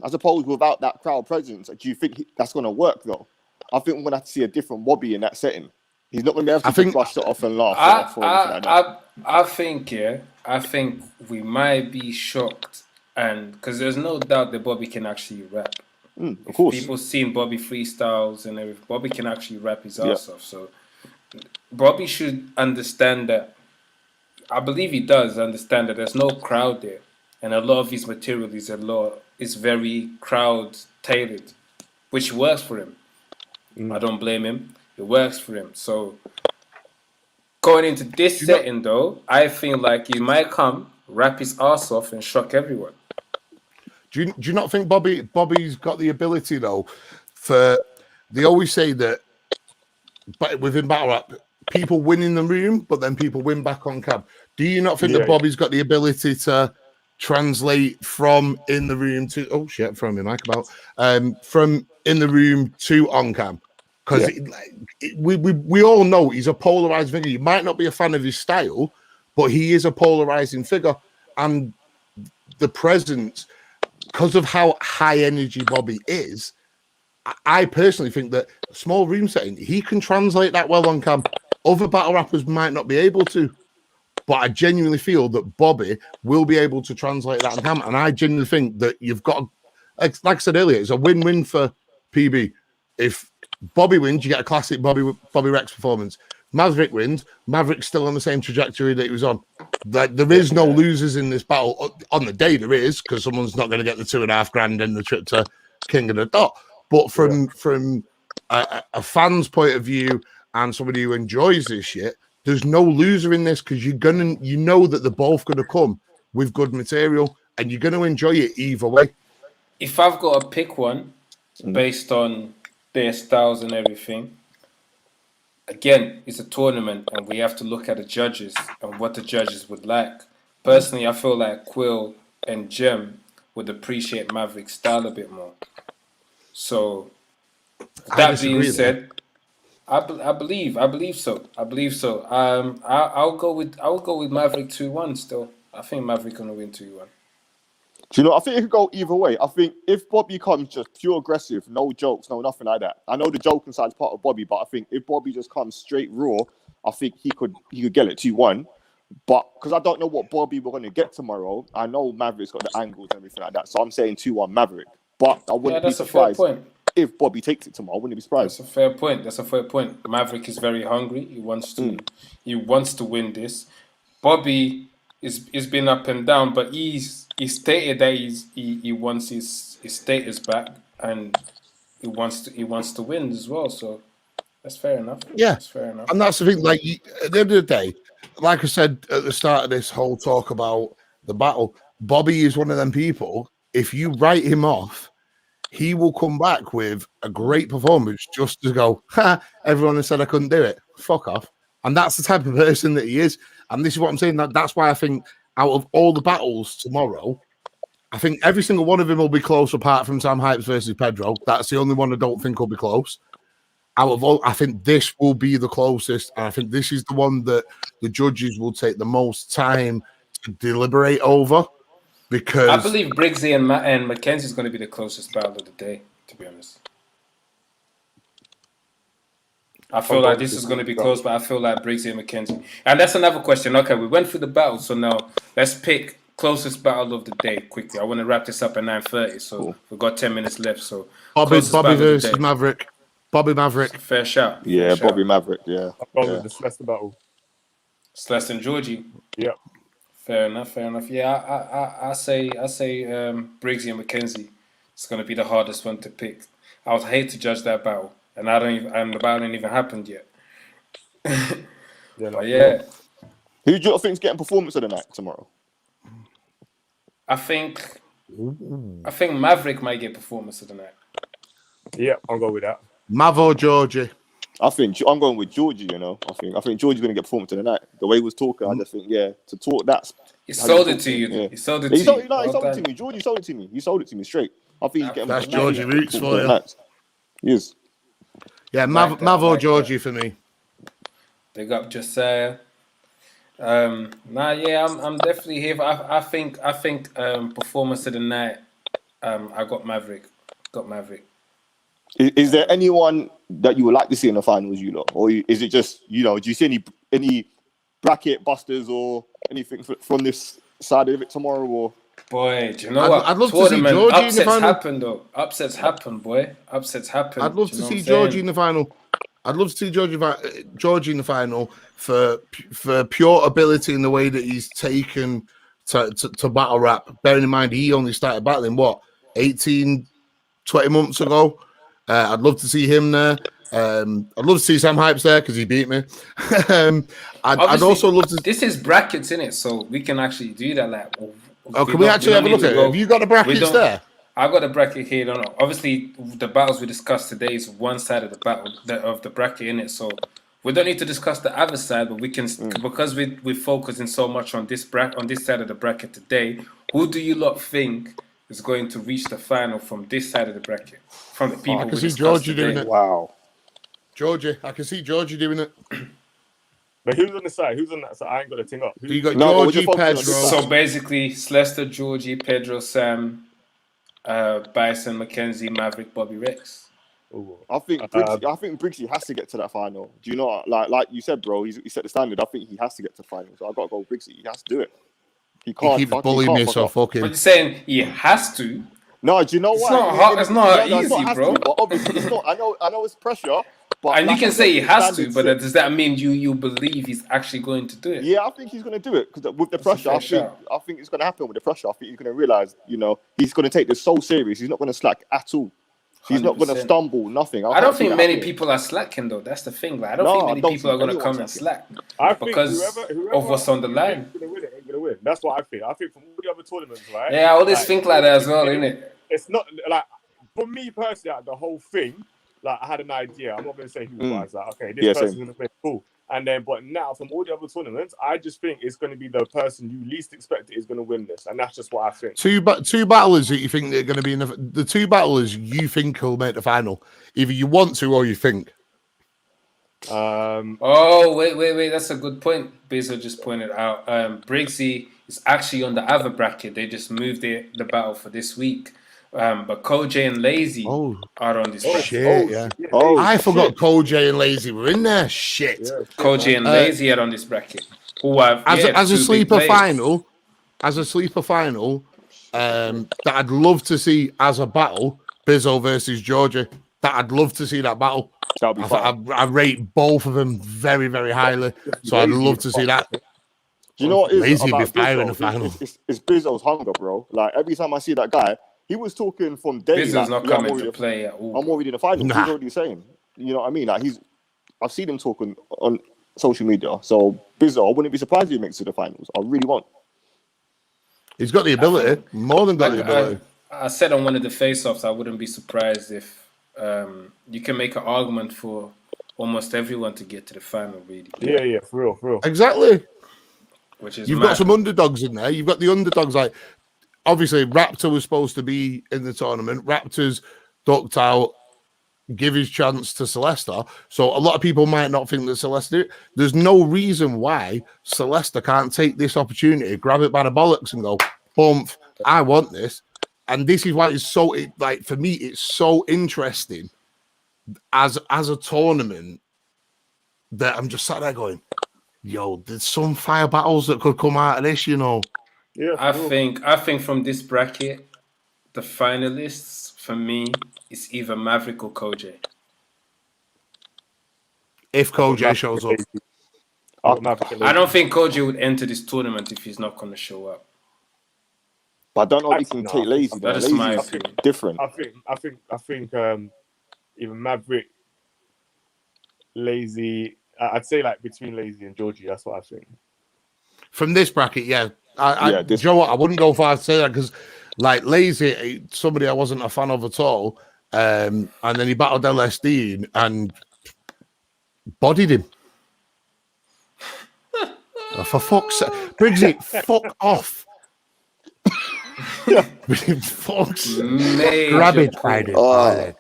I suppose without that crowd presence, do you think that's going to work, though? I think we're going to have to see a different Bobby in that setting. He's not going to be able to brush it off and laugh. I think we might be shocked, and because there's no doubt that Bobby can actually rap. Of course. People seen Bobby freestyles and everything. Bobby can actually rap his ass off. So Bobby should understand that. I believe he does understand that there's no crowd there, and a lot of his material is very crowd tailored, which works for him. I don't blame him. It works for him. So going into this setting, though, I feel like he might come, rap his ass off, and shock everyone. Do you not think Bobby's got the ability though? They always say that, but within battle rap, people win in the room, but then people win back on cam. Do you not think that Bobby's got the ability to translate from in the room to throwing my mic about from in the room to on cam? Because we all know he's a polarized figure. You might not be a fan of his style, but he is a polarizing figure, and the presence, because of how high energy Bobby is, I personally think that small room setting, he can translate that well on cam. Other battle rappers might not be able to, but I genuinely feel that Bobby will be able to translate that on cam. And I genuinely think that you've got, like I said earlier, it's a win-win for PB. If Bobby wins, you get a classic Bobby Rex performance. Maverick wins, Maverick's still on the same trajectory that he was on. Like, there is no losers in this battle. On the day there is, because someone's not going to get the $2.5 grand and the trip to King of the Dot. But from a fan's point of view and somebody who enjoys this shit, there's no loser in this, because you know that they're both gonna come with good material and you're gonna enjoy it either way. If I've got to pick one based on their styles and everything, again, it's a tournament and we have to look at the judges and what the judges would like. Personally, I feel like Quill and Jem would appreciate Maverick's style a bit more. So that being said, I believe so. I'll go with Maverick 2-1 still. I think Maverick gonna win 2-1. Do you know? I think it could go either way. I think if Bobby comes just pure aggressive, no jokes, no nothing like that. I know the joking side is part of Bobby, but I think if Bobby just comes straight raw, I think he could get it 2-1. But because I don't know what Bobby we're gonna get tomorrow, I know Maverick's got the angles and everything like that, so I'm saying 2-1 Maverick. But I wouldn't be surprised if Bobby takes it tomorrow. I wouldn't be surprised. That's a fair point. Maverick is very hungry. He wants to win this. Bobby is been up and down, but he stated that he wants his status back and he wants to win as well. So that's fair enough. Yeah, that's fair enough. And that's the thing. Like at the end of the day, like I said at the start of this whole talk about the battle, Bobby is one of them people. If you write him off, he will come back with a great performance just to go, everyone has said I couldn't do it. Fuck off. And that's the type of person that he is. And this is what I'm saying. That's why I think out of all the battles tomorrow, I think every single one of them will be close apart from Sam Hypes versus Pedro. That's the only one I don't think will be close. Out of all, I think this will be the closest. And I think this is the one that the judges will take the most time to deliberate over. Because I believe Briggsy and Mackenzie is going to be the closest battle of the day, to be honest. I feel like this is going to be close, but I feel like Briggsy and Mackenzie. And that's another question. Okay, we went through the battle, so now let's pick closest battle of the day quickly. I want to wrap this up at 9:30, so we've got 10 minutes left. So Bobby versus Maverick. Bobby Maverick. Fair shout. Yeah, Bobby Maverick. Yeah. I've gone with the Celeste battle. Celeste and Georgie. Yeah. Fair enough. Yeah, I say Briggsy and Mackenzie. It's going to be the hardest one to pick. I would hate to judge that battle, and the battle ain't even happened yet. Yeah. Who do you think is getting performance of the night tomorrow? I think Maverick might get performance of the night. Yeah, I'll go with that. Mav or Georgie? I think I'm going with Georgie. You know, I think Georgie's going to get performance of the night. The way he was talking, I just think, to talk that. He sold it to you. Yeah. He sold it to you. No, he sold it to me. Georgie sold it to me. He sold it to me straight. I think he's getting. That's Georgie Roots for you. Yes. Yeah, Mav or Georgie for me. Big up Josiah. I'm definitely here. I think performance of the night. I got Maverick. Is there anyone that you would like to see in the finals, or is it just do you see any bracket busters or anything from this side of it tomorrow? Or Boy, do you know what? I'd love to see Tournament Georgie in the upsets final. happen though. Upsets happen, boy. Upsets happen. I'd love Do to you know see what I'm Georgie saying? in the final. I'd love to see Georgie in the final for pure ability in the way that he's taken to battle rap. Bearing in mind, he only started battling, 18, 20 months ago. I'd love to see him there. I'd love to see Sam Hypes there because he beat me. I'd also love to. This is brackets in it, so we can actually do that. Like, can we actually have a look at it? Have you got the brackets there? I got a bracket here. No. Obviously, the battles we discussed today is one side of the battle of the bracket in it. So we don't need to discuss the other side, but we can because we're focusing so much on this side of the bracket today. Who do you lot think is going to reach the final from this side of the bracket? From the people I can we see discussed Georgie today. doing it. Wow. Georgie, I can see Georgie doing it. But who's on the side? Who's on that side? I ain't got the thing up. You got No, Georgie, Pedro. So basically, Celeste, Georgie, Pedro, Sam, Bison, Mackenzie, Maverick, Bobby Rex. Ooh. I think Briggsy has to get to that final. Do you know, like you said, bro? He set the standard. I think he has to get to the final. So I got to go with Briggsy. He has to do it. He can't. He keeps bullying me, so fuck him. But you're saying he has to. No, do you know what? It's not easy, bro. But obviously, it's not. I know it's pressure. But And you can say he has to, but set. does that mean you believe he's actually going to do it? Yeah, I think he's going to do it because with the pressure, I think it's going to happen with the pressure. I think he's going to realize, he's going to take this so serious. He's not going to slack at all. He's not going to stumble, nothing. I don't think many people are slacking though. That's the thing. Like, I don't think many people are going to come and slack because of what's on the line. Whoever win it ain't going to win. That's what I think. I think from all the other tournaments, right? Yeah, I always think like that as well, innit? It's not like for me personally, like, the whole thing. Like, I had an idea. I'm not going to say who it was. Like, okay, this person's going to play cool. And then, but now from all the other tournaments, I just think it's going to be the person you least expect is going to win this, and that's just what I think. Two battlers that you think they're going to be in the two battlers you think will make the final. Either you want to or you think. Oh wait, that's a good point. Bezo just pointed out. Briggsy is actually on the other bracket. They just moved the battle for this week. But Koj and Lazy are on this bracket. I forgot Koj and Lazy were in there. Shit. Yeah. Koj and Lazy are on this bracket. As a sleeper final, that I'd love to see as a battle, Bizzo versus Georgie. That I'd love to see that battle. That'll be fun. I rate both of them very, very highly. So I'd love to see that. Do you know what is Lazy about be fire Bizzo? in the final. It's Bizzo's hunger, bro. Like every time I see that guy, he was talking from day. Bizzo's not coming to play at all. I'm already in the final. He's already saying, you know what I mean? Like I've seen him talking on social media. So Bizzo, I wouldn't be surprised if he makes it to the finals. I really won't. He's got the ability, more than got the ability. I said on one of the face-offs, I wouldn't be surprised if you can make an argument for almost everyone to get to the final, really. Yeah, for real. Exactly. Which is You've got some underdogs in there. You've got the underdogs like. Obviously, Raptor was supposed to be in the tournament. Raptor's ducked out, give his chance to Celeste. So a lot of people might not think that Celeste did it. There's no reason why Celeste can't take this opportunity, grab it by the bollocks and go, "Bump, I want this." And this is why it's so, for me, it's so interesting as a tournament that I'm just sat there going, yo, there's some fire battles that could come out of this, Yeah, I think from this bracket, the finalists for me is either Maverick or Koj. If Koj shows up, I don't think Koj would enter this tournament if he's not going to show up. But I don't know if he can take Lazy. That is my opinion. Different. I think even Maverick, Lazy. I'd say like between Lazy and Georgie. That's what I think. From this bracket, yeah. Do you know what? I wouldn't go far to say that because, like, Lazy, somebody I wasn't a fan of at all, and then he battled LSD and bodied him. For fuck's sake. Briggsy, fuck off. Fuck's grab it by the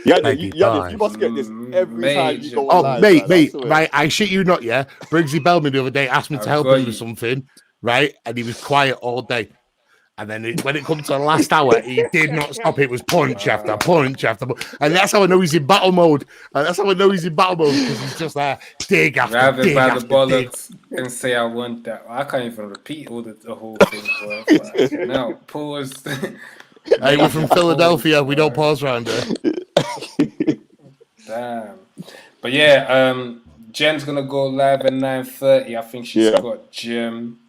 you must get this every time you go live. Mate, right, I shit you not, yeah. Briggsy belled me the other day, asked me to help him with something. Right, and he was quiet all day, And then when it comes to the last hour, he did not stop. It was punch after punch after punch. And that's how I know he's in battle mode. And that's how I know he's in battle mode, because he's just there, dig after Grab it dig by after the dig. bollocks and say I want that. I can't even repeat all the whole thing, bro. Now, pause. Hey, we're from Philadelphia. We don't pause around here. Damn. But yeah, Jen's gonna go live at 9:30. I think she's got Gem.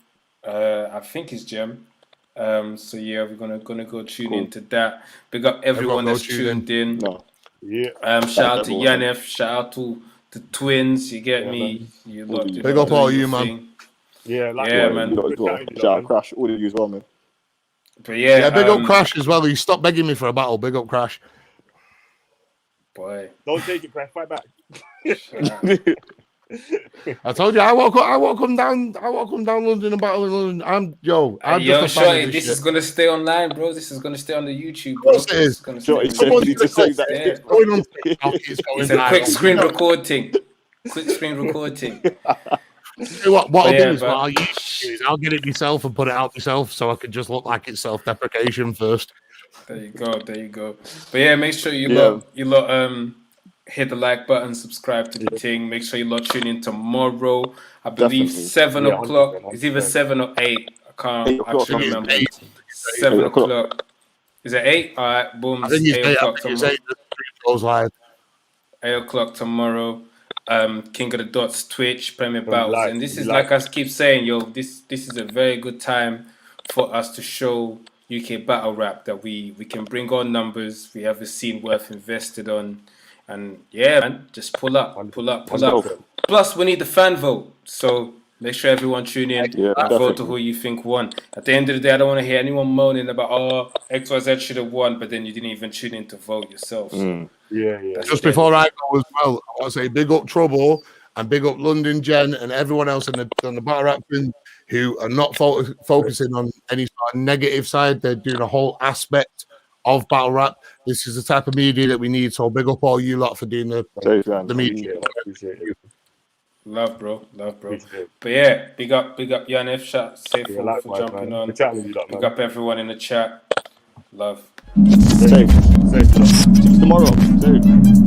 I think it's Gem. So yeah, we're gonna go tune into that. Big up everyone that's tuned in. Shout out to Yaneth. Shout out to the Twinz. You get me? You lot. Big up all you, man. Man. Shout out Crash. All of you as well, man. But yeah, big up Crash as well. He stopped begging me for a battle. Big up Crash. Boy, don't take it, Crash. Fight back. I told you, I won't come down London and battle in London. I'm just a fan of this is gonna stay online, bro. This is gonna stay on the YouTube, bro. Of course it is. It's a quick screen recording. Quick screen recording. What I'll do is I'll get it myself and put it out myself, so I can just look like it's self-deprecation first. There you go. But yeah, make sure you lot hit the like button, subscribe to the thing. Make sure you lot tune in tomorrow. I believe 7 o'clock. It's either 7 or 8. I can't actually remember. 7 o'clock. Is it 8? All right, boom. I think it's 8 o'clock tomorrow. 8 o'clock tomorrow. King of the Dots Twitch Premier Battles, and this is like I keep saying, this is a very good time for us to show UK battle rap that we can bring on numbers. We have a scene worth invested on, and yeah, man, just pull up. Plus, we need the fan vote, so make sure everyone tune in and vote to who you think won. At the end of the day, I don't want to hear anyone moaning about XYZ should have won, but then you didn't even tune in to vote yourself. So. Just before I go as well, I want to say big up Trouble and big up London Jen and everyone else on the battle rap thing who are not focusing on any sort of negative side. They're doing a whole aspect of battle rap. This is the type of media that we need. So big up all you lot for doing the media. Love, bro. But yeah, big up Yaneth. Safe for jumping on. Big up everyone in the chat. Love. Safe. Tomorrow. Safe.